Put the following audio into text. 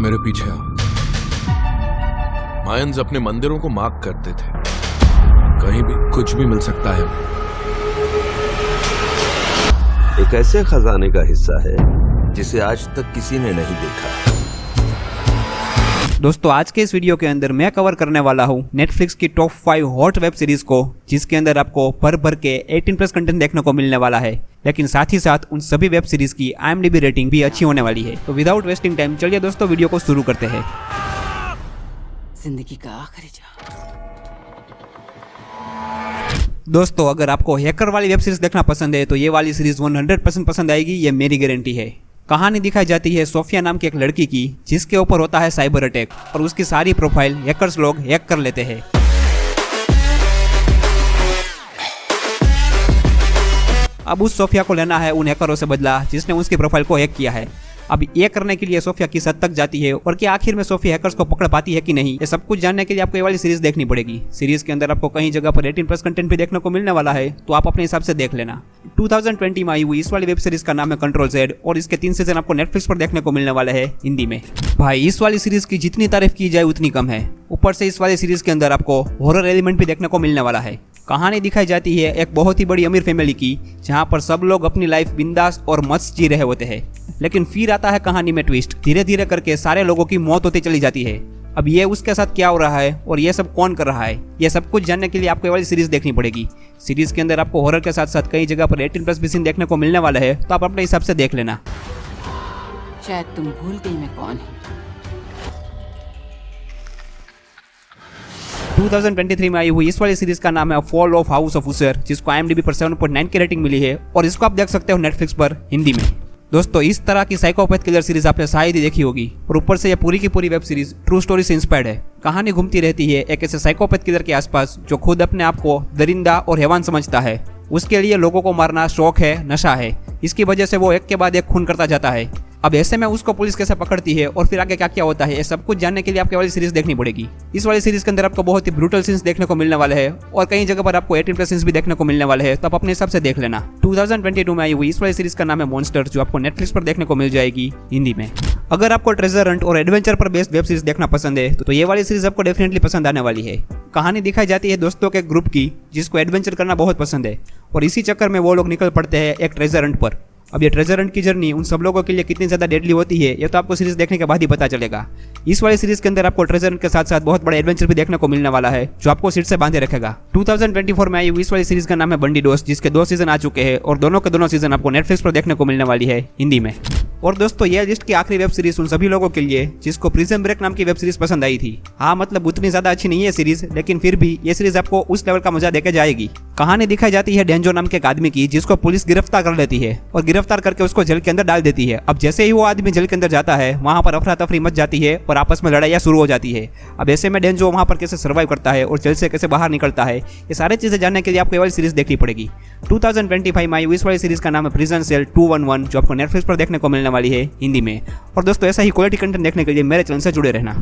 मेरे पीछे आओ। मायंस अपने मंदिरों को मार्क करते थे, कहीं भी कुछ भी मिल सकता है। एक ऐसे खजाने का हिस्सा है जिसे आज तक किसी ने नहीं देखा। दोस्तों आज के इस वीडियो के अंदर मैं कवर करने वाला हूँ नेटफ्लिक्स की टॉप 5 हॉट वेब सीरीज को, जिसके अंदर आपको भर के 18+ कंटेंट देखने को मिलने वाला है, लेकिन साथ ही साथ उन सभी वेब सीरीज की IMDb रेटिंग भी अच्छी होने वाली है। तो विदाउट वेस्टिंग टाइम चलिए दोस्तों वीडियो को शुरू करते हैं। जिंदगी का आखिरी जहां। दोस्तों अगर आपको हैकर वाली वेब सीरीज देखना पसंद है तो ये वाली सीरीज 100% पसंद आएगी, ये मेरी गारंटी है। कहानी दिखाई जाती है सोफिया नाम की एक लड़की की, जिसके ऊपर होता है साइबर अटैक और उसकी सारी प्रोफाइल हैकर्स लोग हैक कर लेते हैं। अब उस सोफिया को लेना है उन हैकरों से बदला जिसने उसकी प्रोफाइल को हैक किया है। अब ये करने के लिए सोफिया किस हद तक जाती है और क्या आखिर में सोफिया हैकर्स को पकड़ पाती है कि नहीं, ये सब कुछ जानने के लिए आपको ये वाली सीरीज देखनी पड़ेगी। सीरीज के अंदर आपको कहीं जगह पर 18+ कंटेंट भी देखने को मिलने वाला है, तो आप अपने हिसाब से देख लेना। 2020 में आई हुई इस वाली वेब सीरीज का नाम है कंट्रोल Z और इसके 3 सीजन आपको नेटफ्लिक्स पर देखने को मिलने वाले हैं हिंदी में। भाई इस वाली सीरीज की जितनी तारीफ की जाए उतनी कम है। ऊपर से इस वाली सीरीज के अंदर आपको हॉरर एलिमेंट भी देखने को मिलने वाला है। कहानी दिखाई जाती है एक बहुत ही बड़ी अमीर फैमिली की, जहां पर सब लोग अपनी लाइफ बिंदास और मस्त जी रहे होते हैं, लेकिन फिर आता है कहानी में ट्विस्ट। धीरे धीरे करके सारे लोगों की मौत होती चली जाती है। अब ये उसके साथ क्या हो रहा है और ये सब कौन कर रहा है, ये सब कुछ जानने के लिए आपको ये वाली सीरीज देखनी पड़ेगी। सीरीज के अंदर आपको हॉरर के साथ साथ कई जगह पर 18+ भी सीन देखने को मिलने वाला है, तो आप अपने हिसाब से देख लेना। शायद तुम भूल गई मैं कौन हूँ। 2023 में आई हुई इस वाली सीरीज का नाम है फॉल ऑफ हाउस ऑफ उसर, जिसको IMDb पर 7.9 की रेटिंग मिली है और इसको आप देख सकते हो नेटफ्लिक्स पर हिंदी में। दोस्तों इस तरह की साइकोपैथ किलर सीरीज आपने शायद ही देखी होगी, और ऊपर से यह पूरी की पूरी वेब सीरीज ट्रू स्टोरी से इंस्पायर्ड है। कहानी घूमती रहती है एक ऐसे साइकोपैथ किलर के आसपास जो खुद अपने आप को दरिंदा और हैवान समझता है। उसके लिए लोगों को मारना शौक है, नशा है। इसकी वजह से वो एक के बाद एक खून करता जाता है। अब ऐसे में उसको पुलिस कैसे पकड़ती है और फिर आगे क्या क्या होता है, ये सब कुछ जानने के लिए आपको वाली सीरीज देखनी पड़ेगी। इस वाली सीरीज के अंदर आपको बहुत ही ब्रूटल सीन्स देखने को मिलने वाले हैं और कई जगह पर आपको 18+ सीन्स भी देखने को मिलने वाले हैं, तो आप अपने हिसाब से देख लेना। 2022 में आई हुई इस वाली सीरीज का नाम है मॉन्स्टर, जो आपको नेटफ्लिक्स पर देखने को मिल जाएगी हिंदी में। अगर आपको ट्रेजर हंट और एडवेंचर पर बेस्ड वेब सीरीज देखना पसंद है तो ये वाली सीरीज आपको डेफिनेटली पसंद आने वाली है। कहानी दिखाई जाती है दोस्तों के ग्रुप की, जिसको एडवेंचर करना बहुत पसंद है, और इसी चक्कर में वो लोग निकल पड़ते हैं एक ट्रेजर हंट पर। अब ये ट्रेजर हंट की जर्नी उन सब लोगों के लिए कितनी ज़्यादा डेडली होती है, ये तो आपको सीरीज देखने के बाद ही पता चलेगा। इस वाली सीरीज के अंदर आपको ट्रेजर हंट के साथ साथ बहुत बड़ा एडवेंचर भी देखने को मिलने वाला है, जो आपको सीट से बांधे रखेगा। 2024 में आई हुई इस वाली सीरीज का नाम है बंडी डोस, जिसके 2 सीजन आ चुके हैं और दोनों के दोनों सीजन आपको नेटफ्लिक्स पर देखने को मिलने वाली है हिंदी में। और दोस्तों ये लिस्ट की आखिरी वेब सीरीज उन सभी लोगों के लिए जिसको प्रिजन ब्रेक नाम की वेब सीरीज पसंद आई थी। हाँ मतलब उतनी ज्यादा अच्छी नहीं है सीरीज, लेकिन फिर भी ये सीरीज आपको उस लेवल का मजा देके जाएगी। कहानी दिखाई जाती है डेंजो नाम के एक आदमी की, जिसको पुलिस गिरफ्तार कर लेती है और गिरफ्तार करके उसको जेल के अंदर डाल देती है। अब जैसे ही वो आदमी जेल के अंदर जाता है, वहां पर अफरा तफरी मच जाती है और आपस में लड़ाइयाँ शुरू हो जाती है। अब ऐसे में डेंजो वहां पर कैसे सर्वाइव करता है और जेल से कैसे बाहर निकलता है, ये सारी चीजें जानने के लिए आपको ये वाली सीरीज देखनी पड़ेगी। 2025 में आई हुई इस वाली सीरीज का नाम है प्रिजन सेल 211, जो आपको नेटफ्लिक्स पर देखने को मिलने वाली है हिंदी में। और दोस्तों ऐसा ही क्वालिटी कंटेंट देखने के लिए मेरे चैनल से जुड़े रहना।